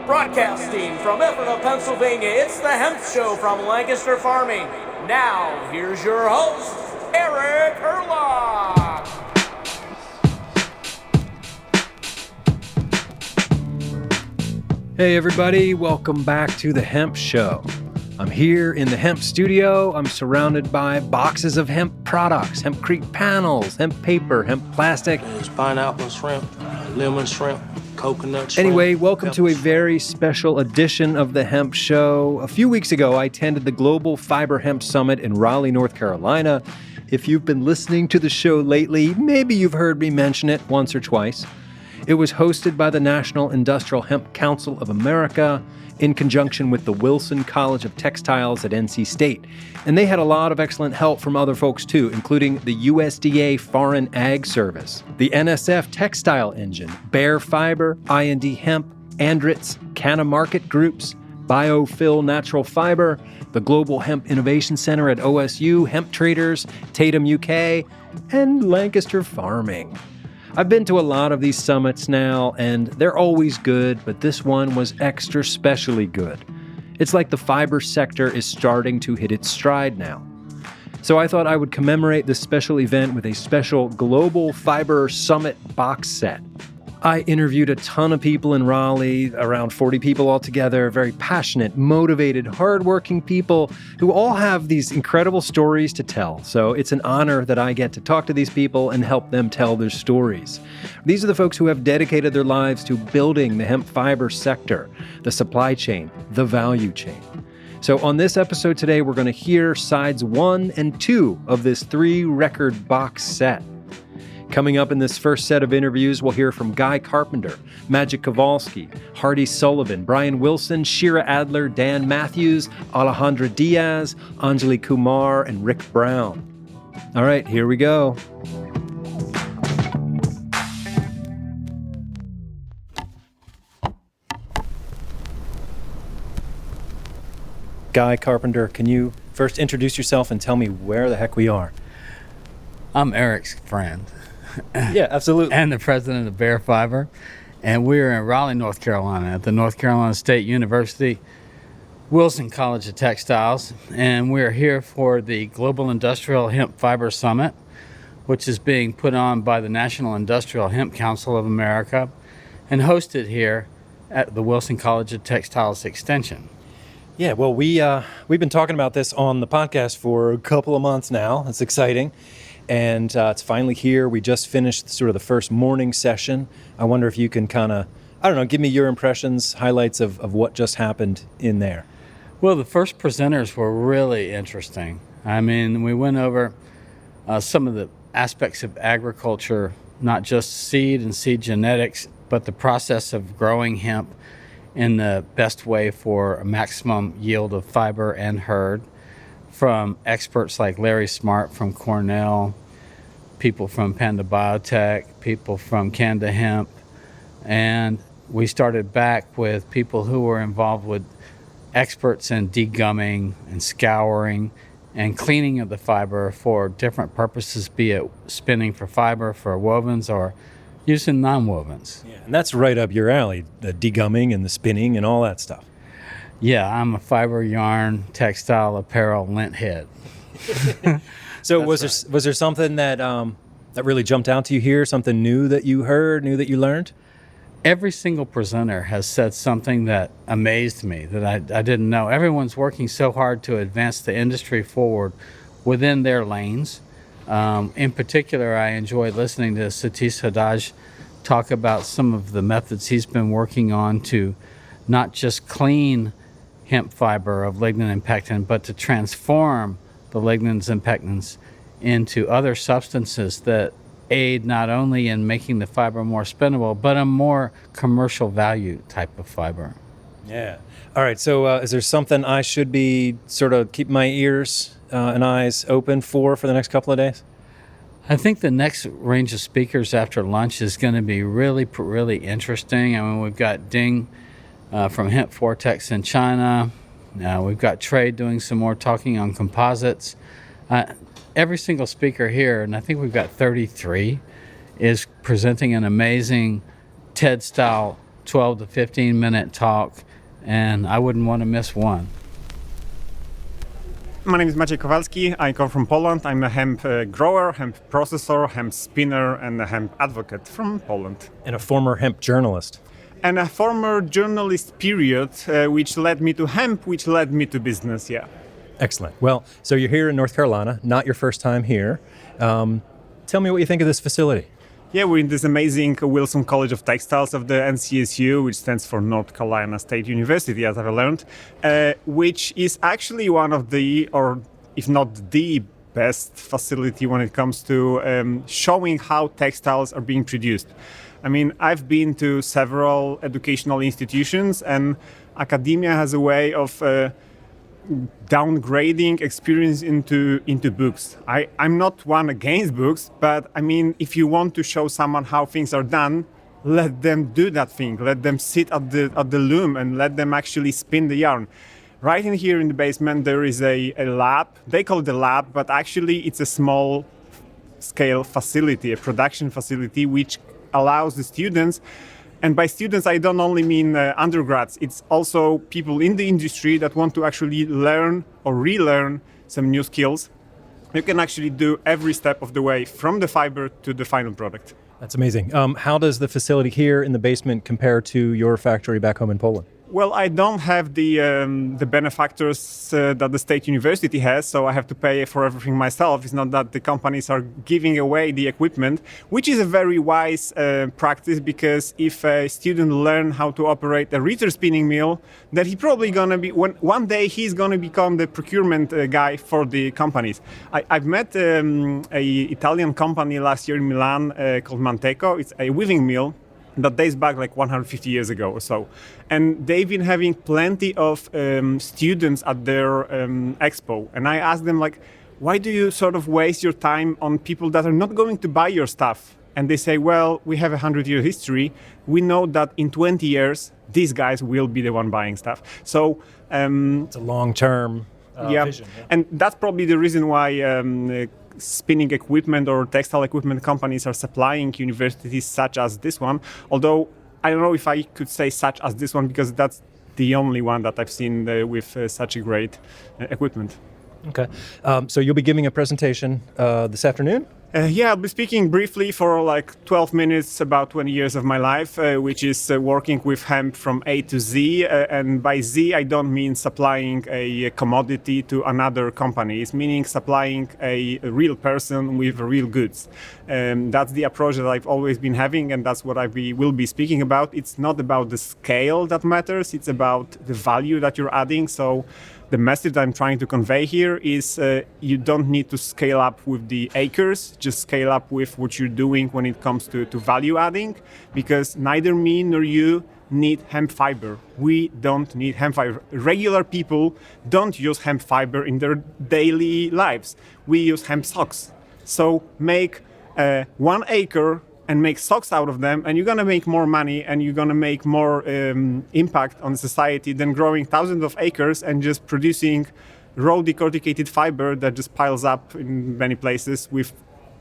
Broadcasting from Ephrata, Pennsylvania, it's the Hemp Show from Lancaster Farming. Now, here's your host, Eric Herlock. Hey everybody, welcome back to the Hemp Show. I'm here in the hemp studio. I'm surrounded by boxes of hemp products, hempcrete panels, hemp paper, hemp plastic. There's pineapple shrimp, lemon shrimp, coconut shrimp. Anyway, welcome to a very special edition of the Hemp Show. A few weeks ago, I attended the Global Fiber Hemp Summit in Raleigh, North Carolina. If you've been listening to the show lately, maybe you've heard me mention it once or twice. It was hosted by the National Industrial Hemp Council of America in conjunction with the Wilson College of Textiles at NC State. And they had a lot of excellent help from other folks too, including the USDA Foreign Ag Service, the NSF Textile Engine, Bear Fiber, I&D Hemp, Andritz, Canna Market Groups, Biophil Natural Fiber, the Global Hemp Innovation Center at OSU, Hemp Traders, Tatham UK, and Lancaster Farming. I've been to a lot of these summits now, and they're always good, but this one was extra specially good. It's like the fiber sector is starting to hit its stride now. So I thought I would commemorate this special event with a special Global Fiber Summit box set. I interviewed a ton of people in Raleigh, around 40 people altogether, very passionate, motivated, hardworking people who all have these incredible stories to tell. So it's an honor that I get to talk to these people and help them tell their stories. These are the folks who have dedicated their lives to building the hemp fiber sector, the supply chain, the value chain. So on this episode today, we're going to hear sides 1 and 2 of this 3-record box set. Coming up in this first set of interviews, we'll hear from Guy Carpenter, Maciej Kowalski, Hardy Sullivan, Brian Wilson, Shira Adler, Dan Matthews, Alejandro Diaz, Anjli Kumar, and Rick Brown. All right, here we go. Guy Carpenter, can you first introduce yourself and tell me where the heck we are? I'm Eric's friend. Yeah, absolutely. And the president of Bear Fiber. And we're in Raleigh, North Carolina at the North Carolina State University Wilson College of Textiles. And we're here for the Global Industrial Hemp Fiber Summit, which is being put on by the National Industrial Hemp Council of America and hosted here at the Wilson College of Textiles Extension. Yeah, well, we've been talking about this on the podcast for a couple of months now. It's exciting. And it's finally here. We just finished sort of the first morning session. I wonder if you can kind of, give me your impressions, highlights of what just happened in there. Well, the first presenters were really interesting. I mean, we went over some of the aspects of agriculture, not just seed and seed genetics, but the process of growing hemp in the best way for a maximum yield of fiber and hurd, from experts like Larry Smart from Cornell, people from Panda Biotech, people from Canada Hemp, and we started back with people who were involved with experts in degumming and scouring and cleaning of the fiber for different purposes, be it spinning for fiber, for wovens, or using non-wovens. Yeah, and that's right up your alley, the degumming and the spinning and all that stuff. Yeah, I'm a fiber, yarn, textile, apparel, lint head. So was there something that that really jumped out to you here, something new that you heard, new that you learned? Every single presenter has said something that amazed me, that I didn't know. Everyone's working so hard to advance the industry forward within their lanes. In particular, I enjoyed listening to Satish Hadaj talk about some of the methods he's been working on to not just clean hemp fiber of lignin and pectin, but to transform the lignins and pectins into other substances that aid not only in making the fiber more spinnable, but a more commercial value type of fiber. Yeah. All right. So is there something I should be sort of keep my ears and eyes open for the next couple of days? I think the next range of speakers after lunch is going to be really, really interesting. I mean, we've got Ding from Hemp Fortex in China. We've got Trey doing some more talking on composites. Every single speaker here, and I think we've got 33, is presenting an amazing TED-style 12 to 15 minute talk, and I wouldn't want to miss one. My name is Maciej Kowalski. I come from Poland. I'm a hemp grower, hemp processor, hemp spinner, and a hemp advocate from Poland. And a former hemp journalist. And a former journalist period, which led me to hemp, which led me to business, yeah. Excellent. Well, so you're here in North Carolina, not your first time here. Tell me what you think of this facility. Yeah, we're in this amazing Wilson College of Textiles of the NCSU, which stands for North Carolina State University, as I've learned, which is actually one of the, or if not the best facility when it comes to showing how textiles are being produced. I mean, I've been to several educational institutions, and academia has a way of downgrading experience into books. I'm not one against books, but I mean, if you want to show someone how things are done, let them do that thing. Let them sit at the loom and let them actually spin the yarn. Right in here in the basement, there is a lab. They call it a lab, but actually it's a small scale facility, a production facility, which allows the students. And by students, I don't only mean undergrads. It's also people in the industry that want to actually learn or relearn some new skills. You can actually do every step of the way from the fiber to the final product. That's amazing. How does the facility here in the basement compare to your factory back home in Poland? Well, I don't have the benefactors that the state university has, so I have to pay for everything myself. It's not that the companies are giving away the equipment, which is a very wise practice, because if a student learn how to operate a Ritter spinning mill, then he probably gonna be, one day he's gonna become the procurement guy for the companies. I've met a Italian company last year in Milan called Manteco. It's a weaving mill that dates back like 150 years ago or so. And they've been having plenty of students at their expo. And I asked them, like, why do you sort of waste your time on people that are not going to buy your stuff? And they say, well, we have a 100-year history. We know that in 20 years, these guys will be the one buying stuff. So it's a long-term vision. Yeah. And that's probably the reason why spinning equipment or textile equipment companies are supplying universities such as this one. Although I don't know if I could say such as this one, because that's the only one that I've seen with such a great equipment. Okay. So you'll be giving a presentation this afternoon? Yeah, I'll be speaking briefly for like 12 minutes about 20 years of my life, which is working with hemp from A to Z. And by Z, I don't mean supplying a commodity to another company. It's meaning supplying a real person with real goods. That's the approach that I've always been having, and that's what will be speaking about. It's not about the scale that matters. It's about the value that you're adding. So the message I'm trying to convey here is you don't need to scale up with the acres, just scale up with what you're doing when it comes to value adding, because neither me nor you need hemp fiber. We don't need hemp fiber. Regular people don't use hemp fiber in their daily lives. We use hemp socks. So make 1 acre and make socks out of them, and you're gonna make more money and you're gonna make more impact on society than growing thousands of acres and just producing raw decorticated fiber that just piles up in many places with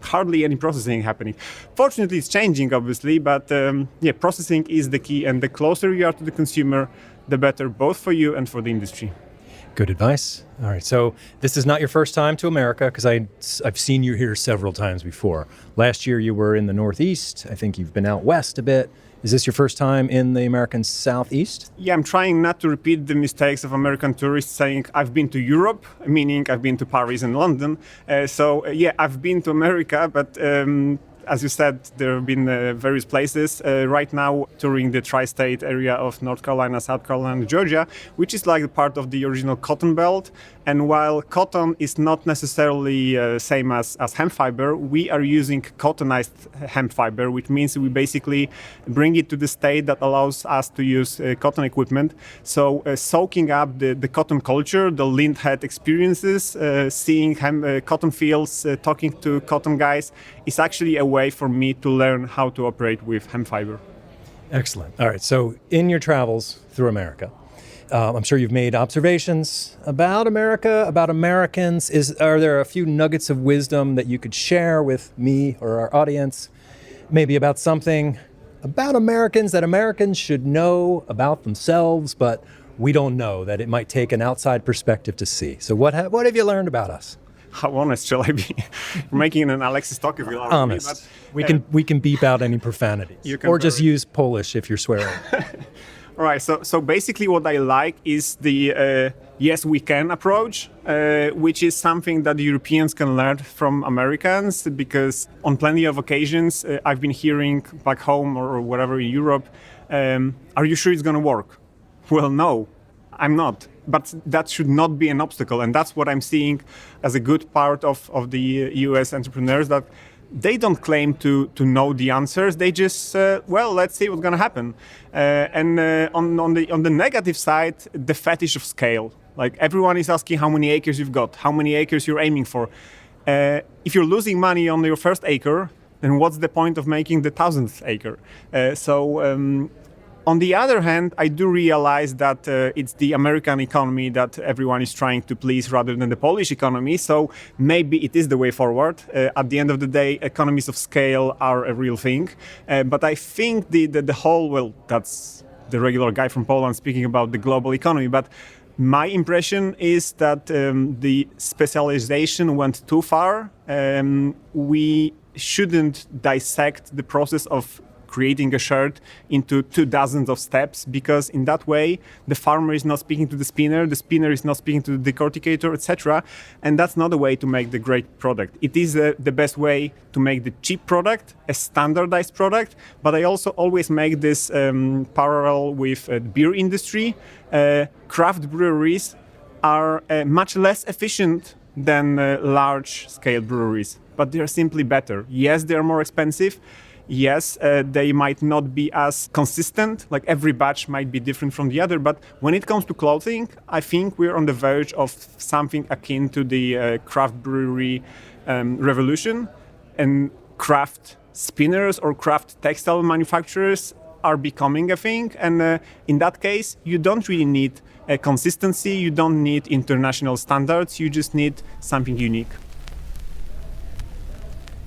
hardly any processing happening. Fortunately, it's changing, obviously, but processing is the key, and the closer you are to the consumer, the better, both for you and for the industry. Good advice. All right, so this is not your first time to America, because I've seen you here several times before. Last year you were in the Northeast. I think you've been out west a bit. Is this your first time in the American Southeast? Yeah, I'm trying not to repeat the mistakes of American tourists saying I've been to Europe, meaning I've been to Paris and London. I've been to America, but as you said, there have been various places. Right now, touring the tri-state area of North Carolina, South Carolina, Georgia, which is like part of the original cotton belt. And while cotton is not necessarily same as hemp fiber, we are using cottonized hemp fiber, which means we basically bring it to the state that allows us to use cotton equipment. So soaking up the cotton culture, the lint head experiences, seeing cotton fields, talking to cotton guys, is actually a way for me to learn how to operate with hemp fiber. Excellent. All right. So in your travels through America, I'm sure you've made observations about America, about Americans. Are there a few nuggets of wisdom that you could share with me or our audience, maybe about something about Americans that Americans should know about themselves, but we don't know, that it might take an outside perspective to see. So what have you learned about us? How honest shall I be? We're making an Alexis Tocqueville out of me, Honest. We can beep out any profanities. Or just use Polish if you're swearing. All right, so basically what I like is the yes, we can approach, which is something that the Europeans can learn from Americans, because on plenty of occasions I've been hearing back home or wherever in Europe, are you sure it's going to work? Well, no, I'm not. But that should not be an obstacle. And that's what I'm seeing as a good part of the US entrepreneurs, that they don't claim to know the answers. They just, let's see what's going to happen. On the negative side, the fetish of scale. Like, everyone is asking how many acres you've got, how many acres you're aiming for. If you're losing money on your first acre, then what's the point of making the 1,000th acre? On the other hand, I do realize that it's the American economy that everyone is trying to please rather than the Polish economy. So maybe it is the way forward. At the end of the day, economies of scale are a real thing. But I think the whole, that's the regular guy from Poland speaking about the global economy. But my impression is that the specialization went too far. We shouldn't dissect the process of creating a shirt into 24 steps, because in that way the farmer is not speaking to the spinner is not speaking to the decorticator, etc. And that's not a way to make the great product. It is the best way to make the cheap product, a standardized product. But I also always make this parallel with the beer industry. Craft breweries are much less efficient than large-scale breweries, but they are simply better. Yes, they are more expensive. Yes, they might not be as consistent, like every batch might be different from the other, but when it comes to clothing, I think we're on the verge of something akin to the craft brewery revolution, and craft spinners or craft textile manufacturers are becoming a thing, and in that case, you don't really need consistency, you don't need international standards, you just need something unique.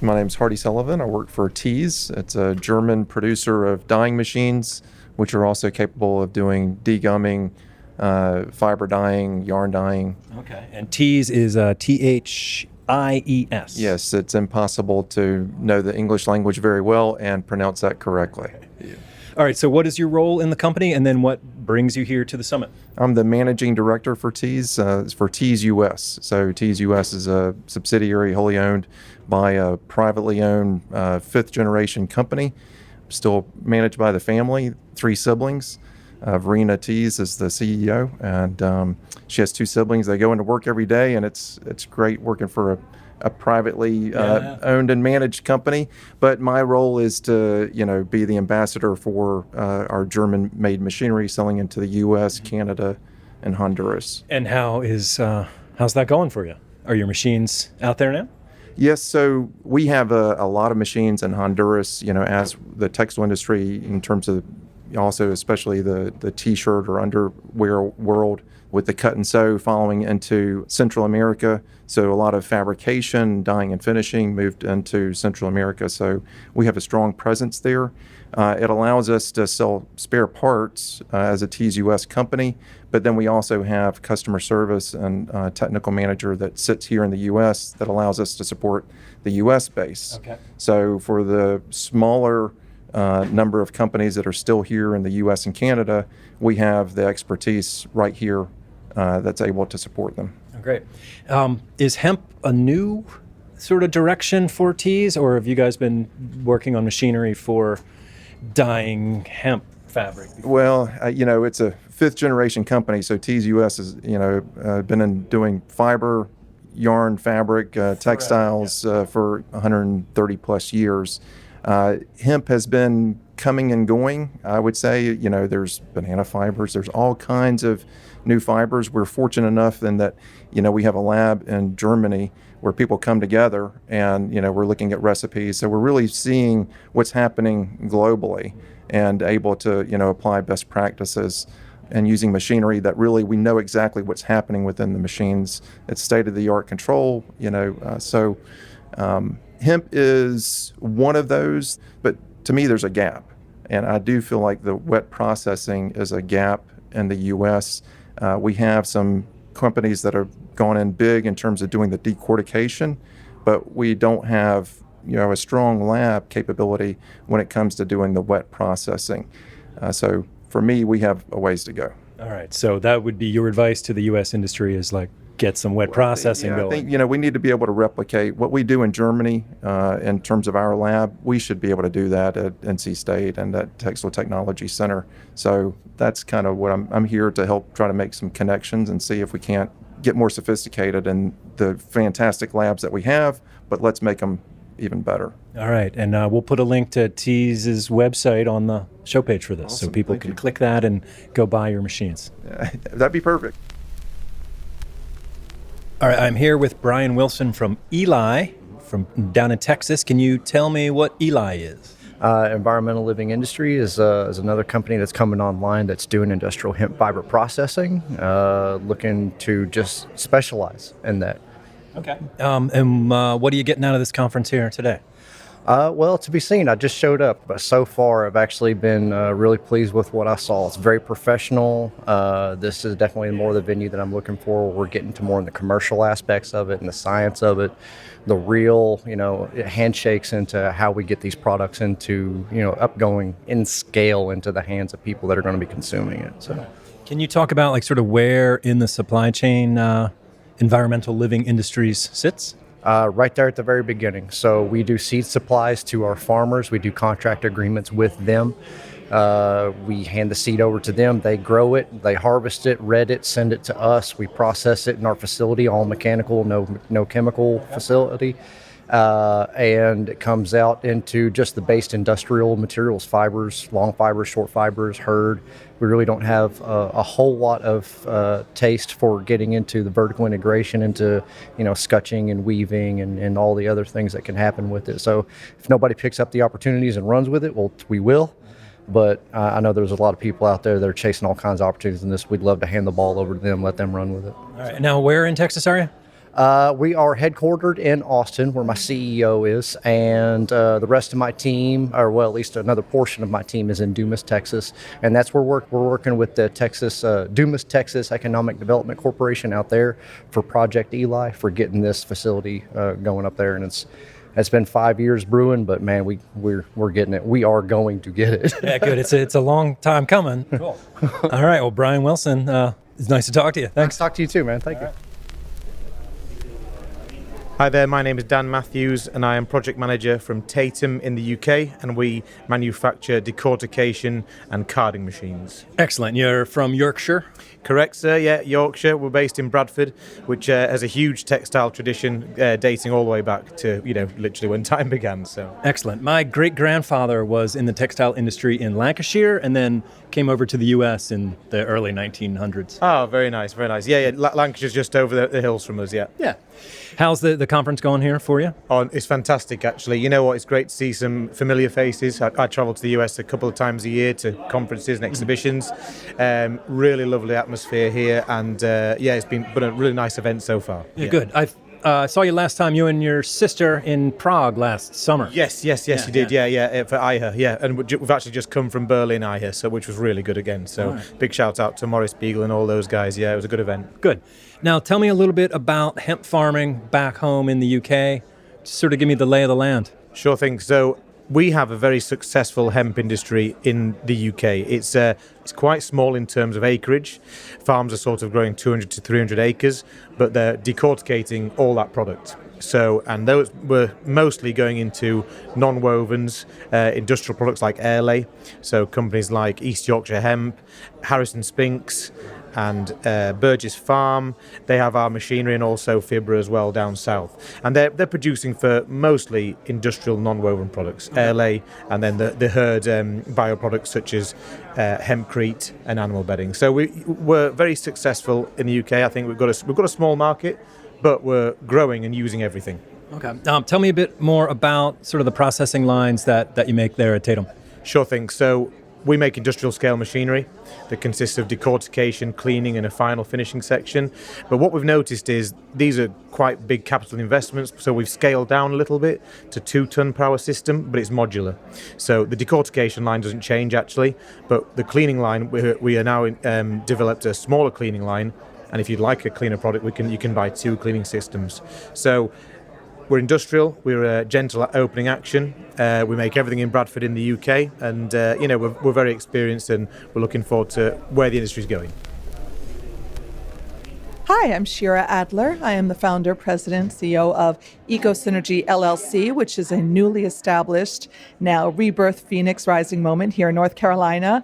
My name's Hardy Sullivan. I work for THIES. It's a German producer of dyeing machines, which are also capable of doing degumming, fiber dyeing, yarn dyeing. Okay. And THIES is THIES. Yes, it's impossible to know the English language very well and pronounce that correctly. Yeah. All right, so what is your role in the company, and then what brings you here to the summit? I'm the managing director for THIES. It's for THIES US. So THIES US is a subsidiary wholly owned by a privately owned fifth generation company, still managed by the family, 3 siblings. Verena THIES is the CEO, and she has 2 siblings. They go into work every day, and it's great working for a privately owned and managed company. But my role is to be the ambassador for our German-made machinery selling into the U.S., Canada, and Honduras. And how's that going for you? Are your machines out there now? Yes, so we have a lot of machines in Honduras, as the textile industry, in terms of also especially the t-shirt or underwear world, with the cut and sew following into Central America. So a lot of fabrication, dyeing and finishing moved into Central America. So we have a strong presence there. It allows us to sell spare parts as a THIES US company, but then we also have customer service and technical manager that sits here in the US that allows us to support the US base. Okay. So for the smaller number of companies that are still here in the US and Canada, we have the expertise right here that's able to support them. Great. Is hemp a new sort of direction for THIES, or have you guys been working on machinery for dyeing hemp fabric? Well, it's a 5th generation company, so THIES US has been doing fiber, yarn, fabric, textiles for 130 plus years. Hemp has been coming and going. I would say, there's banana fibers, there's all kinds of new fibers. We're fortunate enough in that, we have a lab in Germany where people come together and, we're looking at recipes. So we're really seeing what's happening globally and able to, apply best practices and using machinery that really we know exactly what's happening within the machines. It's state-of-the-art control, Hemp is one of those, but to me, there's a gap. And I do feel like the wet processing is a gap in the U.S. We have some companies that have gone in big in terms of doing the decortication, but we don't have a strong lab capability when it comes to doing the wet processing. So for me, we have a ways to go. All right. So that would be your advice to the U.S. industry is like get some wet processing going. I think we need to be able to replicate what we do in Germany in terms of our lab. We should be able to do that at NC State and at Textile Technology Center. So that's kind of what I'm here to help try to make some connections and see if we can't get more sophisticated in the fantastic labs that we have, but let's make them even better. All right. And we'll put a link to THIES' website on the show page for this. Awesome. So people can click that and go buy your machines. That'd be perfect. All right. I'm here with Bryan Wilson from Eli from down in Texas. Can you tell me what Eli is? Environmental Living Industry is another company that's coming online that's doing industrial hemp fiber processing, looking to just specialize in that. Okay. And what are you getting out of this conference here today? Well, to be seen. I just showed up, but so far I've actually been really pleased with what I saw. It's very professional. This is definitely more the venue that I'm looking for. We're getting to more in the commercial aspects of it and the science of it, the real, handshakes into how we get these products into, upgoing in scale into the hands of people that are going to be consuming it. So, can you talk about sort of where in the supply chain Environmental Living Industries sits? Right there at the very beginning. So we do seed supplies to our farmers. We do contract agreements with them. We hand the seed over to them. They grow it, they harvest it, red it, send it to us. We process it in our facility, all mechanical, no chemical facility. And it comes out into just the base industrial materials, fibers, long fibers, short fibers, hurd. We really don't have a whole lot of taste for getting into the vertical integration into, scutching and weaving and all the other things that can happen with it. So if nobody picks up the opportunities and runs with it, well, we will. But I know there's a lot of people out there that are chasing all kinds of opportunities in this. We'd love to hand the ball over to them, let them run with it. All right. Now, where in Texas are you? We are headquartered in Austin, where my CEO is, and the rest of my team, or well, at least another portion of my team, is in Dumas, Texas, and that's where we're working with the Dumas, Texas Economic Development Corporation out there for Project Eli for getting this facility going up there, and it's been 5 years brewing, but man, we're getting it. We are going to get it. Yeah, good. It's a long time coming. Cool. All right. Well, Bryan Wilson, it's nice to talk to you. Thanks. Nice to talk to you too, man. Thank you. Hi there, my name is Dan Matthews and I am project manager from Tatham in the UK, and we manufacture decortication and carding machines. Excellent. You're from Yorkshire? Correct, sir. Yeah, Yorkshire. We're based in Bradford, which has a huge textile tradition dating all the way back to, literally when time began. So excellent. My great-grandfather was in the textile industry in Lancashire and then came over to the U.S. in the early 1900s. Oh, very nice, very nice. Yeah, Lancashire's just over the hills from us, yeah. Yeah. How's the conference going here for you? Oh, it's fantastic, actually. You know what? It's great to see some familiar faces. I travel to the US a couple of times a year to conferences and exhibitions. Really lovely atmosphere here, and it's been a really nice event so far. Yeah, good. I saw you last time, you and your sister in Prague last summer. Yes, you did. Yeah, for IHA. Yeah, and we've actually just come from Berlin IHA, which was really good again. So right. Big shout out to Morris Beegle and all those guys. Yeah, it was a good event. Good. Now tell me a little bit about hemp farming back home in the UK. Just sort of give me the lay of the land. Sure thing. So we have a very successful hemp industry in the UK. It's quite small in terms of acreage. Farms are sort of growing 200 to 300 acres, but they're decorticating all that product. So, and those were mostly going into non-wovens, industrial products like airlay. So companies like East Yorkshire Hemp, Harrison Spinks, and Burgess Farm. They have our machinery and also Fibra as well down south. And they're producing for mostly industrial non-woven products, airlay, and then the hurd bioproducts such as hempcrete and animal bedding. So we're very successful in the UK. I think we've got a small market, but we're growing and using everything. Okay. Tell me a bit more about sort of the processing lines that you make there at Tatham. Sure thing. So we make industrial scale machinery that consists of decortication, cleaning, and a final finishing section. But what we've noticed is these are quite big capital investments, so we've scaled down a little bit to 2-ton per hour system, but it's modular. So the decortication line doesn't change actually, but the cleaning line, we are now developed a smaller cleaning line, and if you'd like a cleaner product, you can buy 2 cleaning systems. So we're industrial, we're gentle at opening action, we make everything in Bradford in the UK, and we're very experienced, and we're looking forward to where the industry's going. Hi, I'm Shira Adler. I am the founder, president, CEO of EcoSynergy LLC, which is a newly established, now rebirth Phoenix rising moment here in North Carolina.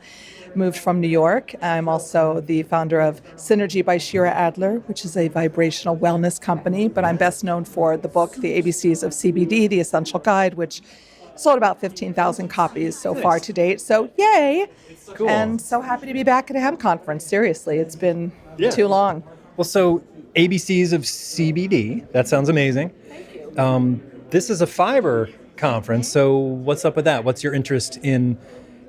Moved from New York. I'm also the founder of Synergy by Shira Adler, which is a vibrational wellness company, but I'm best known for the book, The ABCs of CBD, The Essential Guide, which sold about 15,000 copies so far to date. So yay! Cool. And so happy to be back at a hemp conference. Seriously, it's been too long. Well, so ABCs of CBD, that sounds amazing. Thank you. This is a fiber conference, so what's up with that? What's your interest in,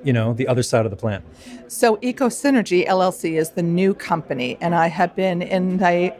the other side of the plant? So EcoSynergy LLC is the new company, and I have been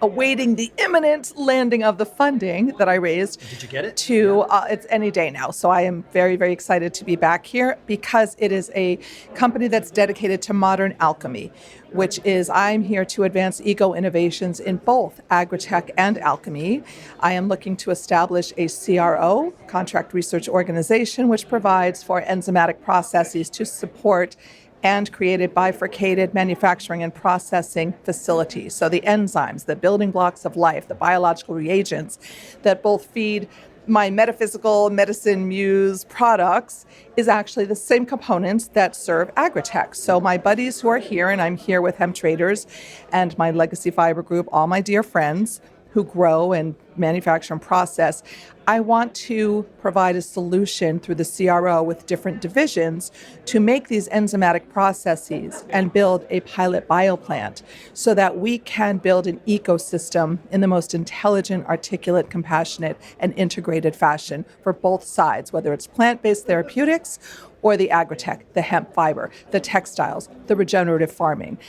awaiting the imminent landing of the funding that I raised. Did you get it? It's any day now. So I am very, very excited to be back here because it is a company that's dedicated to modern alchemy, which is I'm here to advance eco-innovations in both agritech and alchemy. I am looking to establish a CRO, contract research organization, which provides for enzymatic processes to support and created bifurcated manufacturing and processing facilities. So the enzymes, the building blocks of life, the biological reagents that both feed my metaphysical medicine muse products is actually the same components that serve agritech. So my buddies who are here, and I'm here with hemp traders and my legacy fiber group, all my dear friends who grow and manufacture and process, I want to provide a solution through the CRO with different divisions to make these enzymatic processes and build a pilot bioplant so that we can build an ecosystem in the most intelligent, articulate, compassionate, and integrated fashion for both sides, whether it's plant-based therapeutics or the agritech, the hemp fiber, the textiles, the regenerative farming.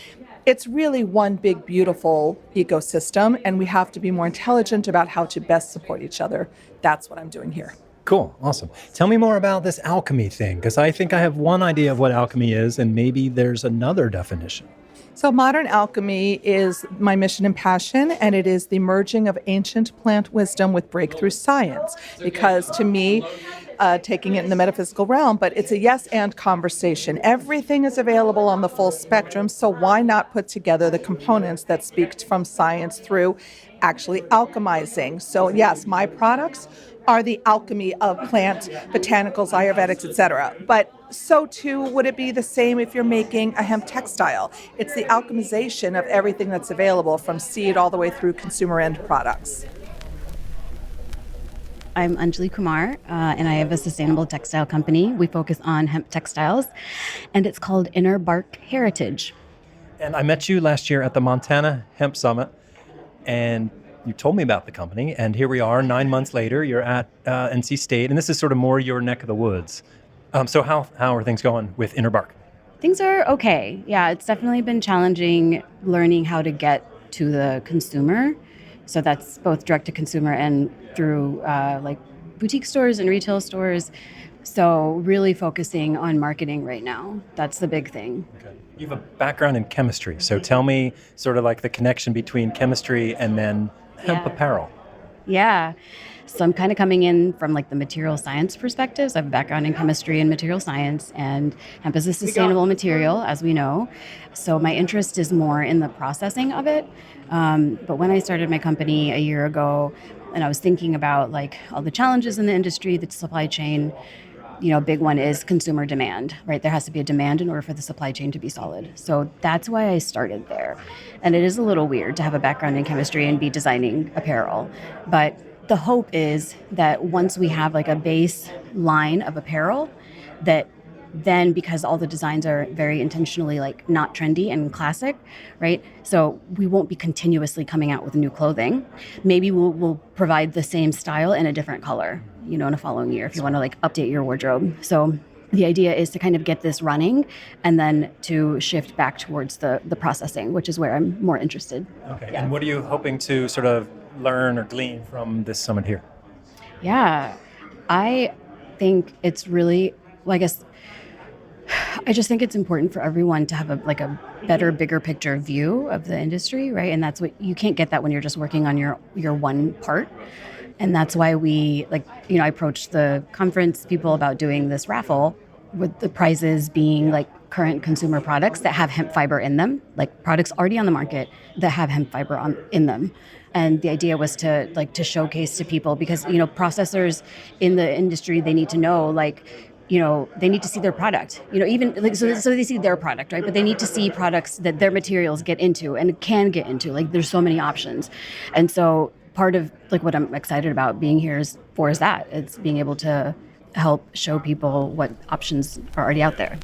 It's really one big, beautiful ecosystem, and we have to be more intelligent about how to best support each other. That's what I'm doing here. Cool. Awesome. Tell me more about this alchemy thing, because I think I have one idea of what alchemy is, and maybe there's another definition. So modern alchemy is my mission and passion, and it is the merging of ancient plant wisdom with breakthrough science. Because to me, taking it in the metaphysical realm, but it's a yes and conversation. Everything is available on the full spectrum, so why not put together the components that speak from science through actually alchemizing? So yes, my products are the alchemy of plant, botanicals, Ayurvedics, etc. But so too would it be the same if you're making a hemp textile. It's the alchemization of everything that's available from seed all the way through consumer end products. I'm Anjli Kumar, and I have a sustainable textile company. We focus on hemp textiles, and it's called Inner Bark Heritage. And I met you last year at the Montana Hemp Summit, and you told me about the company, and here we are 9 months later. You're at NC State, and this is sort of more your neck of the woods. So how are things going with Inner Bark? Things are okay. Yeah, it's definitely been challenging learning how to get to the consumer. So that's both direct to consumer and through like boutique stores and retail stores. So really focusing on marketing right now. That's the big thing. Okay. You have a background in chemistry. So tell me sort of like the connection between chemistry and then hemp apparel. Yeah. So I'm kind of coming in from like the material science perspective. So I have a background in chemistry and material science, and hemp is a sustainable material, as we know. So my interest is more in the processing of it. But when I started my company a year ago, and I was thinking about like all the challenges in the industry, the supply chain, a big one is consumer demand, right? There has to be a demand in order for the supply chain to be solid. So that's why I started there. And it is a little weird to have a background in chemistry and be designing apparel. But the hope is that once we have like a base line of apparel, that then because all the designs are very intentionally like not trendy and classic, right? So we won't be continuously coming out with new clothing. Maybe we'll provide the same style in a different color, in a following year if you want to like update your wardrobe. So the idea is to kind of get this running and then to shift back towards the processing, which is where I'm more interested. Okay. Yeah. And what are you hoping to sort of learn or glean from this summit here? Yeah, I think it's really, well, I guess, I just think it's important for everyone to have a better, bigger picture view of the industry, right? And that's what, you can't get that when you're just working on your one part. And that's why we, I approached the conference people about doing this raffle with the prizes being like current consumer products that have hemp fiber in them, like products already on the market that have hemp fiber in them. And the idea was to showcase to people because, processors in the industry, they need to know, they need to see their product, even so they see their product, right? But they need to see products that their materials get into and can get into. There's so many options. And so part of what I'm excited about being here is that it's being able to help show people what options are already out there.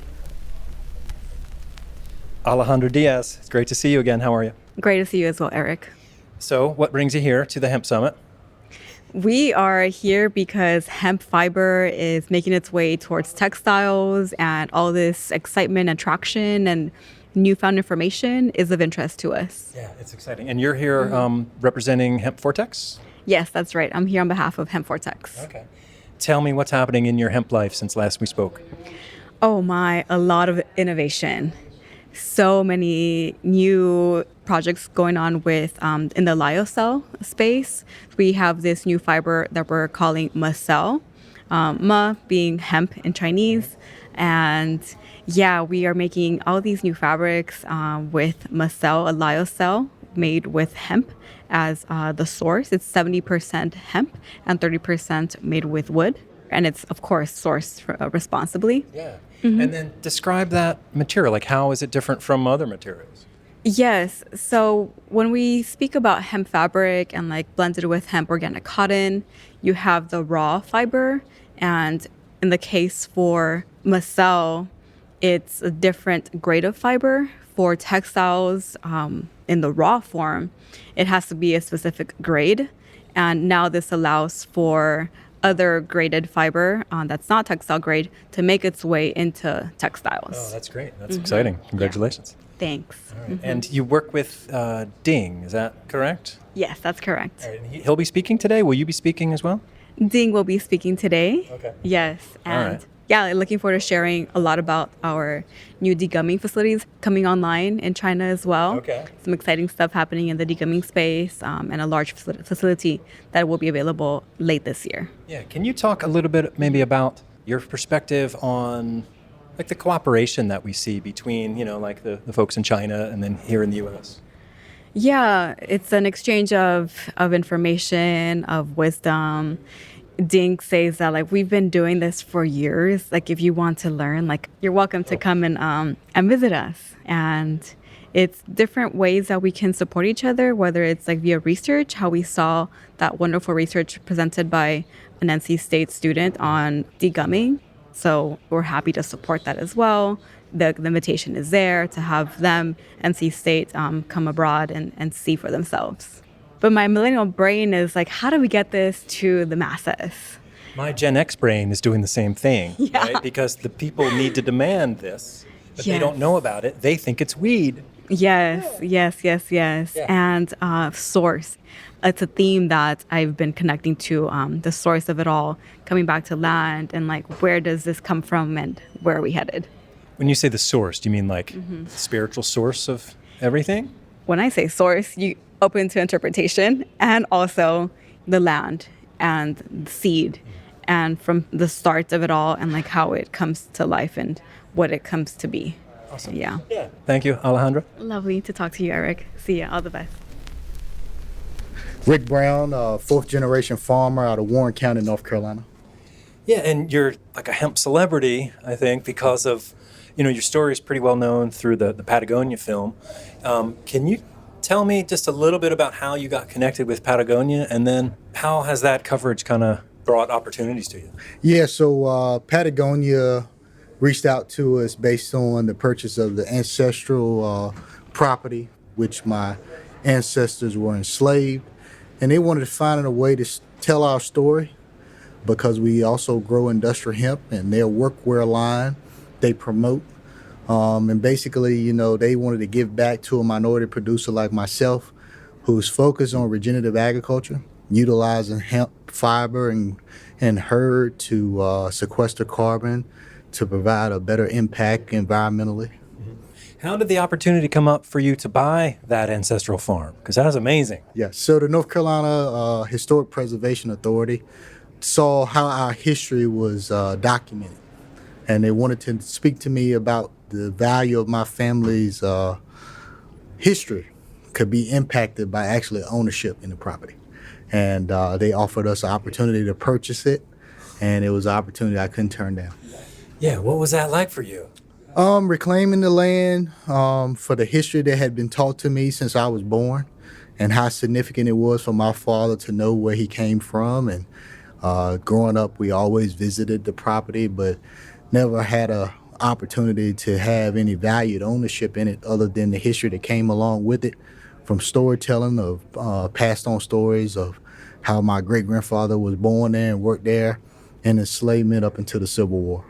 Alejandro Diaz, it's great to see you again. How are you? Great to see you as well, Eric. So what brings you here to the Hemp Summit? We are here because hemp fiber is making its way towards textiles, and all this excitement and traction and newfound information is of interest to us. Yeah, it's exciting. And you're here representing Hemp Fortex? Yes, that's right. I'm here on behalf of Hemp Fortex. Okay. Tell me what's happening in your hemp life since last we spoke. Oh my, a lot of innovation. So many new projects going on with in the lyocell space. We have this new fiber that we're calling macel, ma being hemp in Chinese. And yeah, we are making all these new fabrics with macel, a lyocell made with hemp as the source. It's 70% hemp and 30% made with wood. And it's, of course, sourced responsibly. Yeah. Mm-hmm. And then describe that material. How is it different from other materials? Yes. So when we speak about hemp fabric and blended with hemp organic cotton, you have the raw fiber. And in the case for macel, it's a different grade of fiber. For textiles in the raw form, it has to be a specific grade. And now this allows for other graded fiber that's not textile grade to make its way into textiles. Oh, that's great. That's exciting. Congratulations. Yeah. Thanks. All right. And you work with Ding, is that correct? Yes, that's correct. All right. And he'll be speaking today. Will you be speaking as well? Ding will be speaking today. Okay. Yes. And all right. Yeah, looking forward to sharing a lot about our new degumming facilities coming online in China as well. Okay. Some exciting stuff happening in the degumming space and a large facility that will be available late this year. Yeah, can you talk a little bit maybe about your perspective on the cooperation that we see between, the folks in China and then here in the U.S.? Yeah, it's an exchange of information, of wisdom. Ding says that we've been doing this for years. If you want to learn, you're welcome to come and visit us. And it's different ways that we can support each other, whether it's via research, how we saw that wonderful research presented by an NC State student on degumming. So we're happy to support that as well. The invitation is there to have them, NC State, come abroad and see for themselves. But my millennial brain is how do we get this to the masses? My Gen X brain is doing the same thing, right? Because the people need to demand this, but they don't know about it. They think it's weed. Yes. Yeah. And source. It's a theme that I've been connecting to, the source of it all, coming back to land and where does this come from and where are we headed? When you say the source, do you mean the spiritual source of everything? When I say source, you open to interpretation, and also the land and the seed, and from the start of it all, and how it comes to life and what it comes to be. Awesome. Yeah. Thank you, Alejandro. Lovely to talk to you, Eric. See ya. All the best. Rick Brown, fourth generation farmer out of Warren County, North Carolina. Yeah, and you're a hemp celebrity, I think, because of, your story is pretty well known through the Patagonia film. Can you tell me just a little bit about how you got connected with Patagonia, and then how has that coverage kind of brought opportunities to you? Yeah, so Patagonia reached out to us based on the purchase of the ancestral property, which my ancestors were enslaved, and they wanted to find a way to tell our story because we also grow industrial hemp, and their workwear line they promote. And basically, they wanted to give back to a minority producer like myself, who's focused on regenerative agriculture, utilizing hemp fiber and hurd to sequester carbon to provide a better impact environmentally. How did the opportunity come up for you to buy that ancestral farm? Because that is amazing. Yeah, so the North Carolina Historic Preservation Authority saw how our history was documented, and they wanted to speak to me about the value of my family's history could be impacted by actually ownership in the property. And they offered us an opportunity to purchase it, and it was an opportunity I couldn't turn down. Yeah, what was that like for you? Reclaiming the land for the history that had been taught to me since I was born, and how significant it was for my father to know where he came from. And growing up, we always visited the property, but never had a opportunity to have any valued ownership in it other than the history that came along with it, from storytelling of passed on stories of how my great-grandfather was born there and worked there, and enslavement up until the Civil War.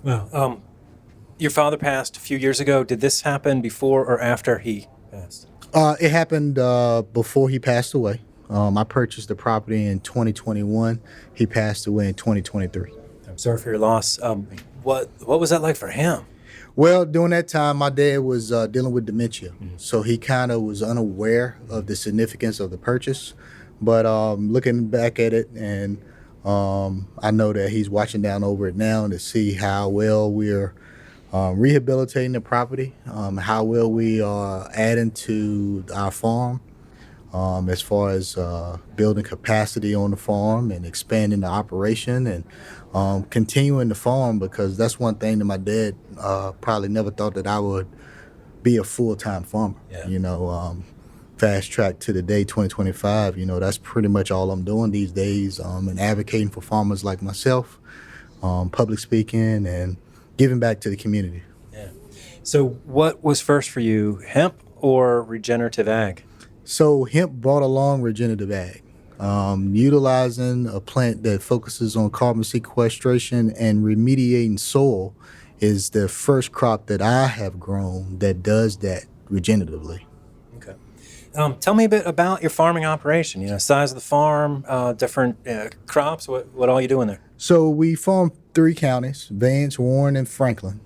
Well, your father passed a few years ago. Did this happen before or after he passed? It happened before he passed away. I purchased the property in 2021. He passed away in 2023. I'm sorry for your loss. What was that like for him? Well, during that time, my dad was dealing with dementia, so he kind of was unaware of the significance of the purchase. But looking back at it, and I know that he's watching down over it now to see how well we're rehabilitating the property, how well we are adding to our farm, as far as building capacity on the farm and expanding the operation and continuing the farm, because that's one thing that my dad probably never thought that I would be a full-time farmer. Yeah. Fast track to the day 2025, that's pretty much all I'm doing these days, and advocating for farmers like myself, public speaking, and giving back to the community. Yeah. So what was first for you, hemp or regenerative ag? So hemp brought along regenerative ag, utilizing a plant that focuses on carbon sequestration and remediating soil is the first crop that I have grown that does that regeneratively. Okay. Tell me a bit about your farming operation, size of the farm, different crops, what all you doing there? So we farm 3 counties, Vance, Warren, and Franklin.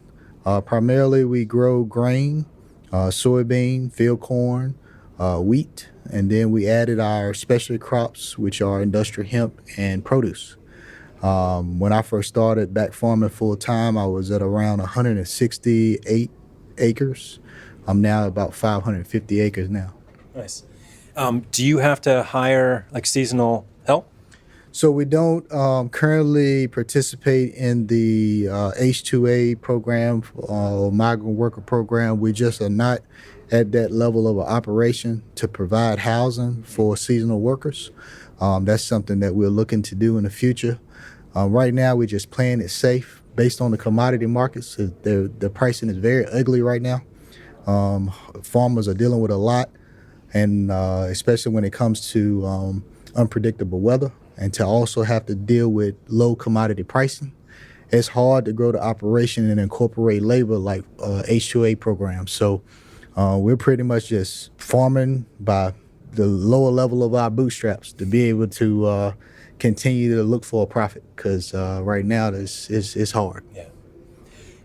Primarily we grow grain, soybean, field corn, wheat, and then we added our specialty crops, which are industrial hemp and produce. When I first started back farming full time, I was at around 168 acres. I'm now about 550 acres now. Nice. Do you have to hire seasonal help? So we don't currently participate in the H-2A program or migrant worker program. We just are not at that level of an operation to provide housing for seasonal workers. That's something that we're looking to do in the future. Right now, we're just playing it safe based on the commodity markets. The pricing is very ugly right now. Farmers are dealing with a lot, and especially when it comes to unpredictable weather, and to also have to deal with low commodity pricing. It's hard to grow the operation and incorporate labor like H-2A programs. So we're pretty much just farming by the lower level of our bootstraps to be able to continue to look for a profit, because right now it's hard. Yeah.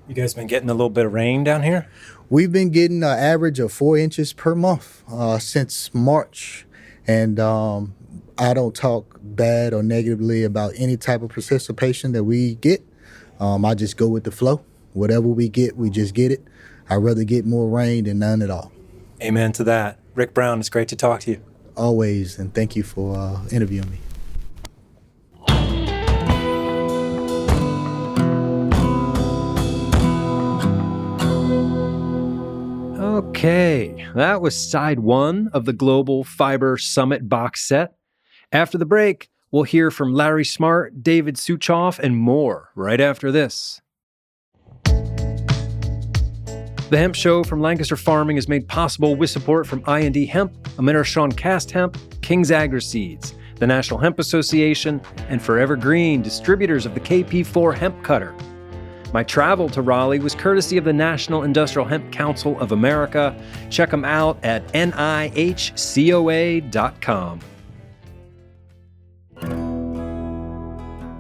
You guys been getting a little bit of rain down here? We've been getting an average of 4 inches per month since March. And I don't talk bad or negatively about any type of precipitation that we get. I just go with the flow. Whatever we get, we just get it. I'd rather get more rain than none at all. Amen to that. Rick Brown, it's great to talk to you. Always, and thank you for interviewing me. Okay, that was side 1 of the Global Fiber Summit box set. After the break, we'll hear from Larry Smart, David Suchoff, and more right after this. The Hemp Show from Lancaster Farming is made possible with support from I&D Hemp, Aminar Sean Cast Hemp, King's Agri-Seeds, the National Hemp Association, and Forever Green, distributors of the KP4 hemp cutter. My travel to Raleigh was courtesy of the National Industrial Hemp Council of America. Check them out at NIHCOA.com.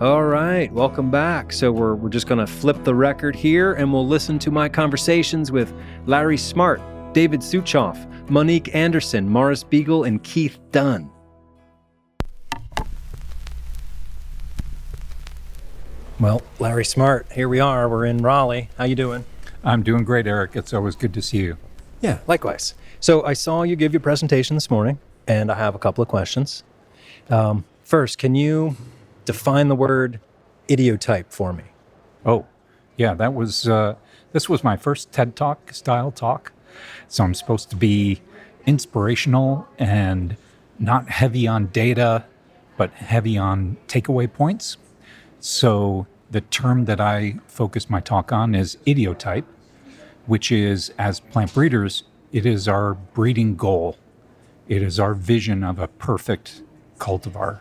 All right, welcome back. So we're just going to flip the record here, and we'll listen to my conversations with Larry Smart, David Suchoff, Monique Anderson, Morris Beegle, and Keith Dunn. Well, Larry Smart, here we are. We're in Raleigh. How you doing? I'm doing great, Eric. It's always good to see you. Yeah, likewise. So I saw you give your presentation this morning, and I have a couple of questions. First, can you define the word idiotype for me? Oh, yeah, this was my first TED Talk style talk. So I'm supposed to be inspirational and not heavy on data, but heavy on takeaway points. So the term that I focus my talk on is idiotype, which is, as plant breeders, it is our breeding goal. It is our vision of a perfect cultivar.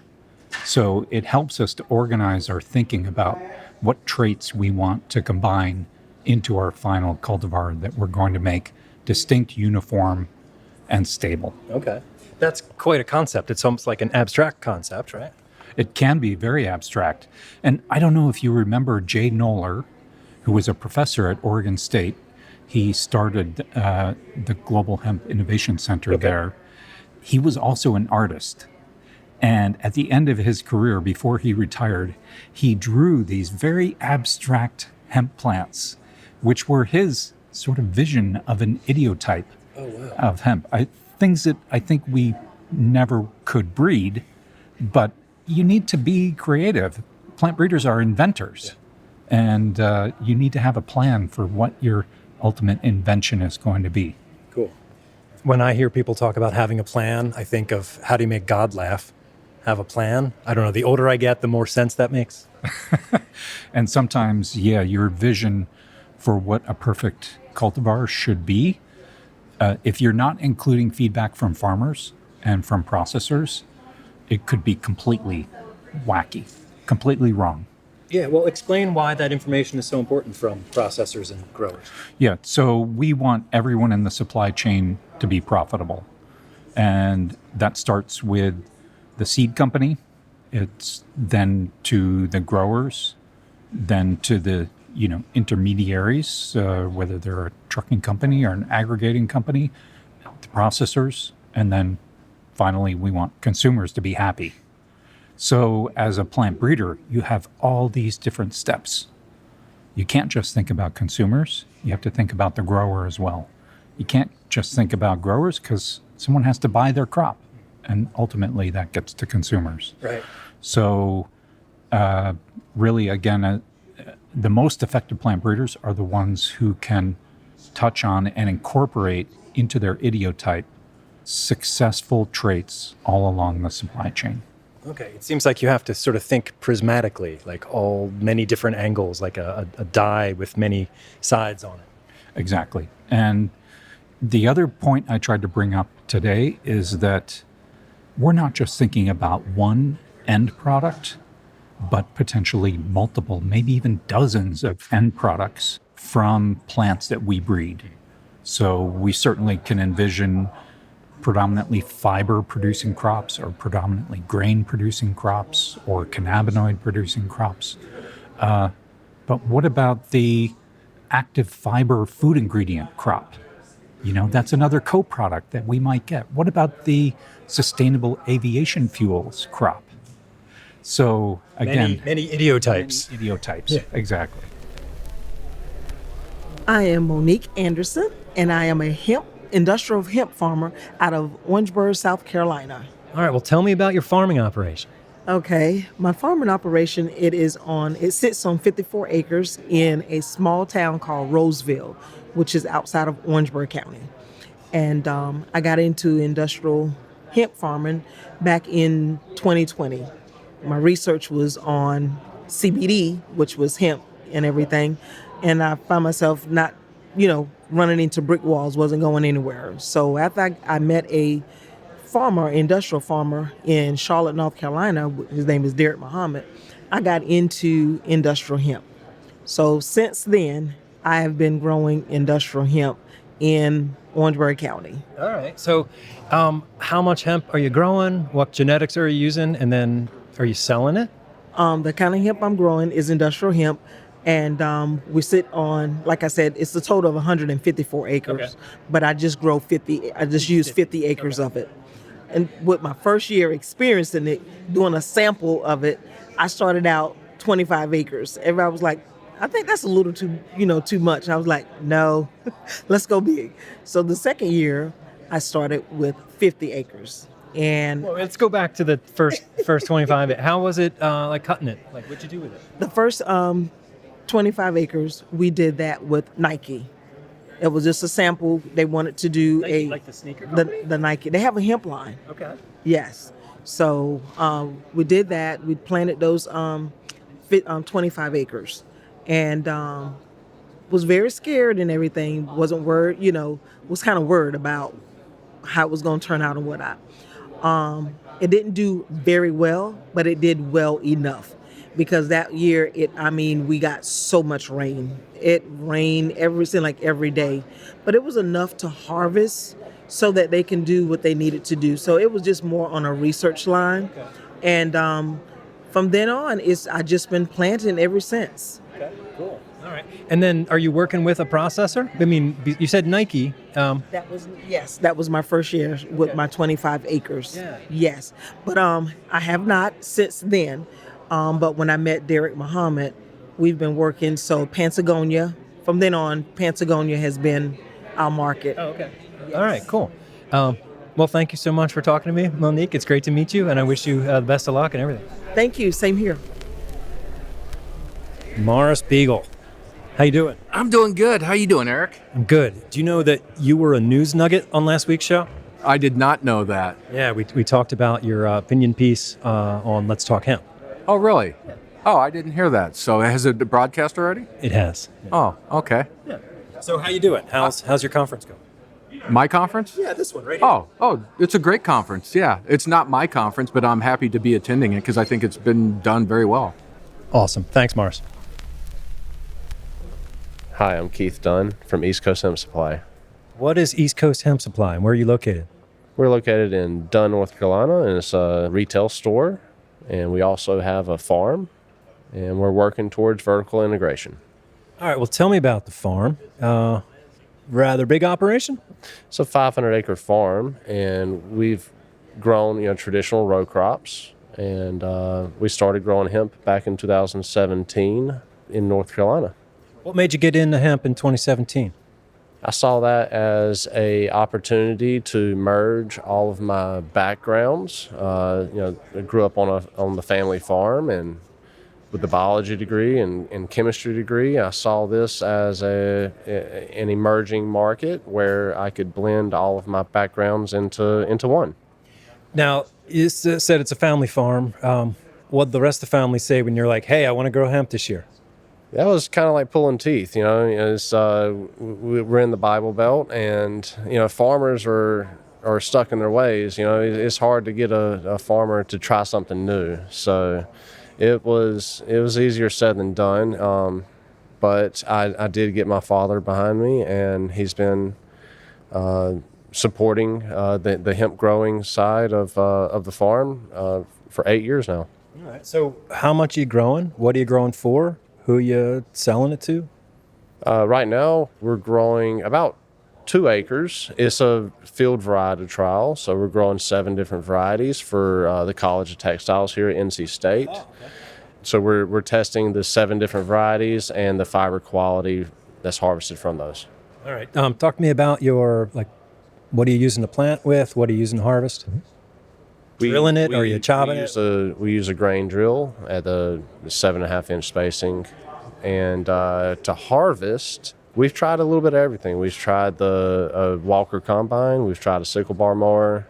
So it helps us to organize our thinking about what traits we want to combine into our final cultivar that we're going to make distinct, uniform, and stable. Okay. That's quite a concept. It's almost like an abstract concept, right? It can be very abstract. And I don't know if you remember Jay Noller, who was a professor at Oregon State. He started the Global Hemp Innovation Center there. He was also an artist. And at the end of his career, before he retired, he drew these very abstract hemp plants, which were his sort of vision of an idiotype of hemp. Things that I think we never could breed, but you need to be creative. Plant breeders are inventors, and you need to have a plan for what your ultimate invention is going to be. Cool. When I hear people talk about having a plan, I think of how do you make God laugh? Have a plan? I don't know. The older I get, the more sense that makes. And sometimes, yeah, your vision for what a perfect cultivar should be, if you're not including feedback from farmers and from processors, it could be completely wacky, completely wrong. Yeah, well, explain why that information is so important from processors and growers. Yeah, so we want everyone in the supply chain to be profitable. And that starts with the seed company. It's then to the growers, then to the intermediaries, whether they're a trucking company or an aggregating company, the processors, and then finally we want consumers to be happy. So as a plant breeder, you have all these different steps. You can't just think about consumers, you have to think about the grower as well. You can't just think about growers because someone has to buy their crop, and ultimately that gets to consumers. Right. So really, again, the most effective plant breeders are the ones who can touch on and incorporate into their idiotype successful traits all along the supply chain. Okay, it seems like you have to sort of think prismatically, like many different angles, like a die with many sides on it. Exactly. And the other point I tried to bring up today is that we're not just thinking about one end product, but potentially multiple, maybe even dozens of end products from plants that we breed. So we certainly can envision predominantly fiber-producing crops or predominantly grain-producing crops or cannabinoid-producing crops. But what about the active fiber food ingredient crop? That's another co-product that we might get. What about the sustainable aviation fuels crop? So again, many idiotypes. Many idiotypes, yeah. Exactly. I am Monique Anderson, and I am a industrial hemp farmer out of Orangeburg, South Carolina. All right, well, tell me about your farming operation. Okay, my farming operation, it sits on 54 acres in a small town called Roseville, which is outside of Orangeburg County. And I got into industrial hemp farming back in 2020. My research was on CBD, which was hemp and everything. And I found myself not, running into brick walls, wasn't going anywhere. So after I met a farmer, industrial farmer in Charlotte, North Carolina. His name is Derek Muhammad. I got into industrial hemp. So since then, I have been growing industrial hemp in Orangeburg County. All right. So how much hemp are you growing? What genetics are you using? And then are you selling it? The kind of hemp I'm growing is industrial hemp. And we sit on, like I said, it's a total of 154 acres. Okay. But I just grow 50, I just use 50 acres of it. And with my first year experiencing it, doing a sample of it, I started out 25 acres. Everybody was like, I think that's a little too much. I was like, no, let's go big. So the second year, I started with 50 acres. And well, let's go back to the first 25. How was it like cutting it? Like, what'd you do with it? The first 25 acres, we did that with Nike. It was just a sample. They wanted to do Nike, like the sneaker the Nike. They have a hemp line. Okay. Yes. So we did that. We planted those 25 acres. And was very scared and everything. Wasn't worried, was kind of worried about how it was going to turn out and whatnot. It didn't do very well, but it did well enough because that year, we got so much rain. It rained every day, but it was enough to harvest so that they can do what they needed to do. So it was just more on a research line. Okay. And from then on, I just been planting ever since. Okay, cool. All right. And then are you working with a processor? I mean, you said Nike. That was my first year with my 25 acres. Yeah. Yes. But I have not since then. But when I met Derek Muhammad, we've been working. So Patagonia, from then on, Patagonia has been our market. Oh, okay. Yes. All right, cool. Well, thank you so much for talking to me, Monique. It's great to meet you, and I wish you the best of luck and everything. Thank you. Same here. Morris Beegle. How you doing? I'm doing good. How you doing, Eric? I'm good. Do you know that you were a news nugget on last week's show? I did not know that. Yeah, we talked about your opinion piece on Let's Talk Hemp. Oh, really? Yeah. Oh, I didn't hear that. So has it broadcast already? It has. Yeah. Oh, okay. Yeah. So how you doing? How's your conference going? My conference? Yeah, this one right here. Oh, it's a great conference. Yeah, it's not my conference, but I'm happy to be attending it because I think it's been done very well. Awesome. Thanks, Morris. Hi, I'm Keith Dunn from East Coast Hemp Supply. What is East Coast Hemp Supply and where are you located? We're located in Dunn, North Carolina, and it's a retail store. And we also have a farm, and we're working towards vertical integration. All right, well, tell me about the farm. Rather big operation? It's a 500-acre farm, and we've grown, traditional row crops. And we started growing hemp back in 2017 in North Carolina. What made you get into hemp in 2017? I saw that as a opportunity to merge all of my backgrounds. I grew up on the family farm and with the biology degree and chemistry degree. I saw this as an emerging market where I could blend all of my backgrounds into one. Now, you said it's a family farm. What did the rest of the family say when you're like, hey, I want to grow hemp this year? That was kind of like pulling teeth, we're in the Bible Belt and, farmers are stuck in their ways. It's hard to get a farmer to try something new. So it was easier said than done. But I did get my father behind me and he's been supporting the hemp growing side of the farm for 8 years now. All right. So how much are you growing? What are you growing for? Who are you selling it to? Right now, we're growing about 2 acres. It's a field variety trial, so we're growing 7 different varieties for the College of Textiles here at NC State. Oh, okay. So we're testing the 7 different varieties and the fiber quality that's harvested from those. All right. Talk to me about what are you using to plant with? What are you using to harvest? Drilling it, or are you chopping it? We use a grain drill at the 7.5-inch spacing. And to harvest, we've tried a little bit of everything. We've tried the Walker combine, we've tried a sickle bar mower,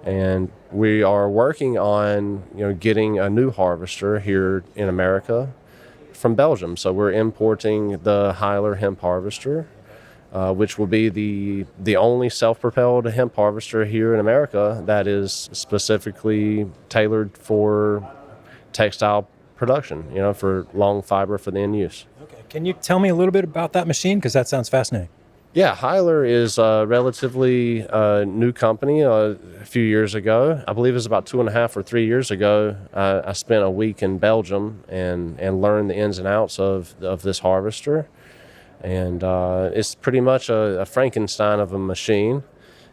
and we are working on getting a new harvester here in America from Belgium. So we're importing the Heiler hemp harvester. which will be the only self-propelled hemp harvester here in America that is specifically tailored for textile production, for long fiber for the end use. Okay. Can you tell me a little bit about that machine? Because that sounds fascinating. Yeah, Adler is a relatively new company. A few years ago, I believe it was about 2.5 or 3 years ago, I spent a week in Belgium and learned the ins and outs of this harvester. And it's pretty much a Frankenstein of a machine.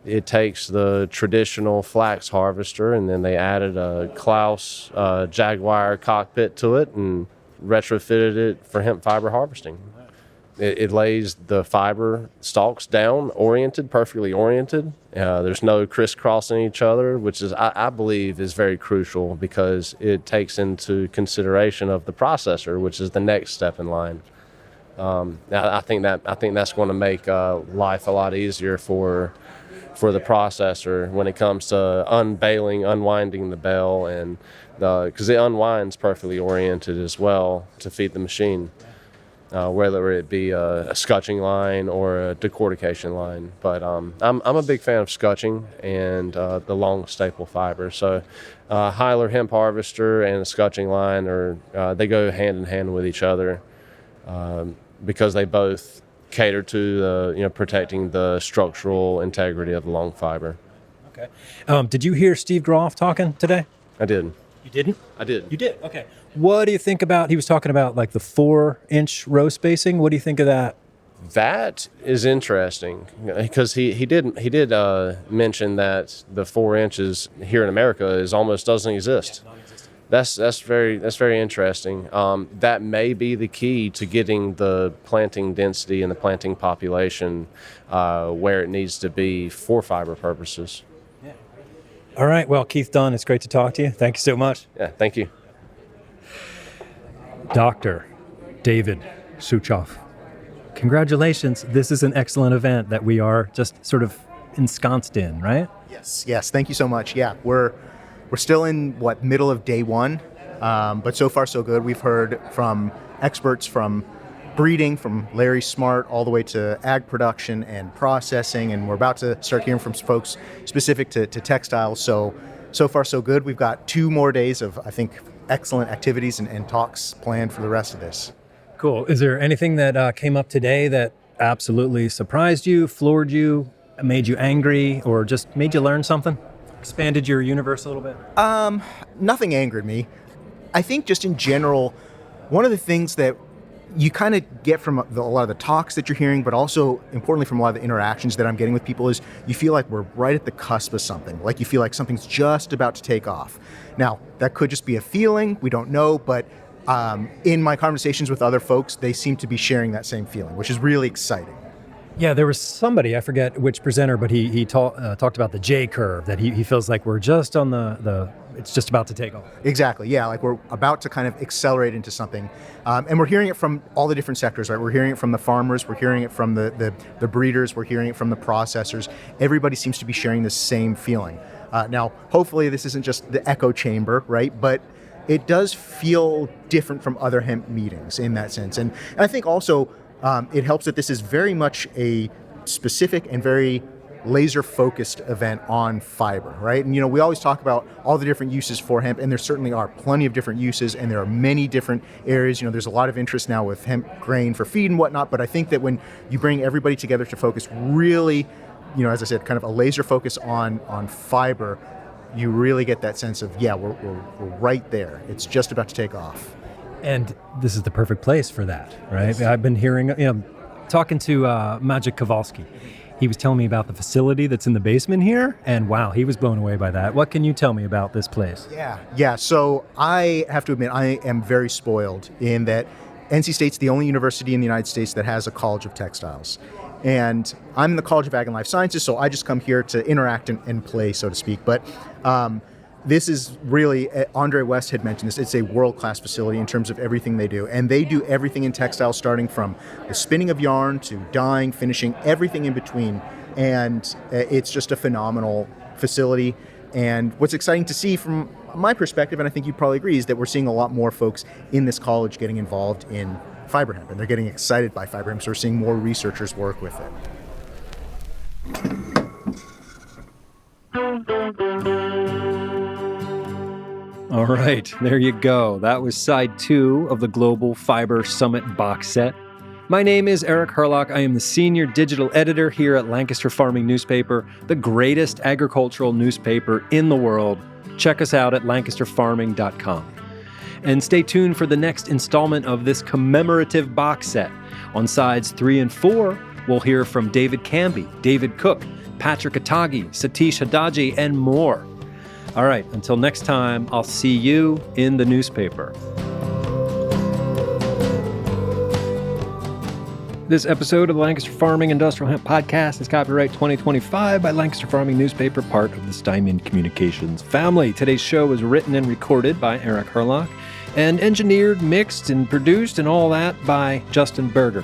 It takes the traditional flax harvester, and then they added a Klaus Jaguar cockpit to it and retrofitted it for hemp fiber harvesting. It lays the fiber stalks down, perfectly oriented. There's no crisscrossing each other, which is, I believe, is very crucial because it takes into consideration of the processor, which is the next step in line. I think that's going to make life a lot easier for the processor when it comes to unwinding the bell, and because it unwinds perfectly oriented as well to feed the machine. Whether it be a scutching line or a decortication line. But I'm a big fan of scutching and the long staple fiber. So Adler hemp harvester and a scutching line they go hand in hand with each other because they both cater to protecting the structural integrity of the long fiber. Okay. Did you hear Steve Groff talking today? I did. You didn't? I did. You did? Okay. What do you think about, he was talking about like the 4-inch row spacing. What do you think of that? That is interesting because he did mention that the 4 inches here in America almost doesn't exist. Yeah, that's very interesting. That may be the key to getting the planting density and the planting population where it needs to be for fiber purposes. Yeah. All right. Well, Keith Dunn, it's great to talk to you. Thank you so much. Yeah. Thank you. Dr. David Suchoff. Congratulations. This is an excellent event that we are just sort of ensconced in, right? Yes. Thank you so much. Yeah, we're still in middle of day one, but so far so good. We've heard from experts from breeding, from Larry Smart, all the way to ag production and processing, and we're about to start hearing from folks specific to textiles. So far so good. We've got 2 more days of, I think, excellent activities and talks planned for the rest of this. Cool. Is there anything that came up today that absolutely surprised you, floored you, made you angry, or just made you learn something? Expanded your universe a little bit? Nothing angered me. I think just in general, one of the things that you kind of get from a lot of the talks that you're hearing, but also importantly from a lot of the interactions that I'm getting with people, is you feel like we're right at the cusp of something. Like you feel like something's just about to take off. Now, that could just be a feeling. We don't know. But in my conversations with other folks, they seem to be sharing that same feeling, which is really exciting. Yeah, there was somebody, I forget which presenter, but he talked about the J curve, that he feels like we're just on it's just about to take off. Exactly, yeah, like we're about to kind of accelerate into something. And we're hearing it from all the different sectors, right? We're hearing it from the farmers, we're hearing it from the breeders, we're hearing it from the processors. Everybody seems to be sharing the same feeling. Now, hopefully this isn't just the echo chamber, right? But it does feel different from other hemp meetings in that sense. And I think also it helps that this is very much a specific and very laser-focused event on fiber, right? And, we always talk about all the different uses for hemp, and there certainly are plenty of different uses, and there are many different areas. There's a lot of interest now with hemp grain for feed and whatnot, but I think that when you bring everybody together to focus really, as I said, kind of a laser focus on fiber, you really get that sense of, we're right there. It's just about to take off. And this is the perfect place for that, right? Yes. I've been hearing, talking to Maciej Kowalski. He was telling me about the facility that's in the basement here, and wow, he was blown away by that. What can you tell me about this place? Yeah. So I have to admit, I am very spoiled in that NC State's the only university in the United States that has a College of Textiles. And I'm in the College of Ag and Life Sciences, so I just come here to interact and play, so to speak. But this is really, Andre West had mentioned this, it's a world-class facility in terms of everything they do. And they do everything in textiles, starting from the spinning of yarn to dyeing, finishing, everything in between. And it's just a phenomenal facility. And what's exciting to see from my perspective, and I think you'd probably agree, is that we're seeing a lot more folks in this college getting involved in fiber hemp, and they're getting excited by fiber hemp. So we're seeing more researchers work with it. All right, there you go. That was side 2 of the Global Fiber Summit box set. My name is Eric Herlock. I am the senior digital editor here at Lancaster Farming Newspaper, the greatest agricultural newspaper in the world. Check us out at lancasterfarming.com. And stay tuned for the next installment of this commemorative box set. On sides 3 and 4, we'll hear from David Canby, David Cook, Patrick Atagi, Satish Hadaji, and more. All right, until next time, I'll see you in the newspaper. This episode of the Lancaster Farming Industrial Hemp Podcast is copyright 2025 by Lancaster Farming Newspaper, part of the Steinman Communications family. Today's show was written and recorded by Eric Herlock and engineered, mixed, and produced and all that by Justin Berger.